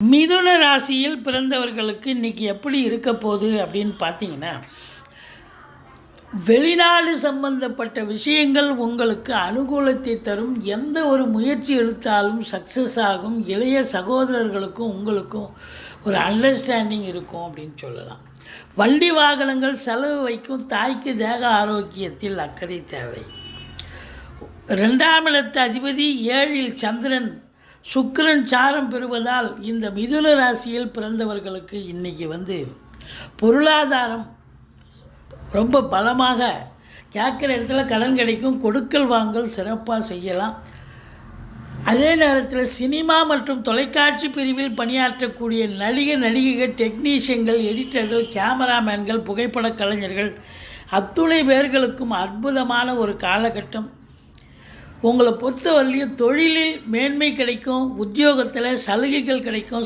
மிதுன ராசியில் பிறந்தவர்களுக்கு இன்றைக்கி எப்படி இருக்க போகுது அப்படின்னு பார்த்தீங்கன்னா, வெளிநாடு சம்பந்தப்பட்ட விஷயங்கள் உங்களுக்கு அனுகூலத்தை தரும். எந்த ஒரு முயற்சி எடுத்தாலும் சக்ஸஸ் ஆகும். இளைய சகோதரர்களுக்கும் உங்களுக்கும் ஒரு அண்டர்ஸ்டாண்டிங் இருக்கும் அப்படின்னு சொல்லலாம். வண்டி வாகனங்கள் செலவு வைக்கும். தாய்க்கு தேக ஆரோக்கியத்தில் அக்கறை தேவை. 2ஆம் இடத்து அதிபதி 7இல் சந்திரன் சுக்கிரன் சாரம் பெறுவதால் இந்த மிதுன ராசியில் பிறந்தவர்களுக்கு இன்றைக்கி பொருளாதாரம் ரொம்ப பலமாக கேட்குற இடத்துல கடன் கிடைக்கும். கொடுக்கல் வாங்கல் சிறப்பாக செய்யலாம். அதே நேரத்தில் சினிமா மற்றும் தொலைக்காட்சி பிரிவில் பணியாற்றக்கூடிய நடிகைகள், டெக்னீஷியன்கள், எடிட்டர்கள், கேமராமேன்கள், புகைப்பட கலைஞர்கள் அத்துணை பேர்களுக்கும் அற்புதமான ஒரு காலகட்டம். உங்களை பொறுத்தவரையிலையும் தொழிலில் மேன்மை கிடைக்கும். உத்தியோகத்தில் சலுகைகள் கிடைக்கும்.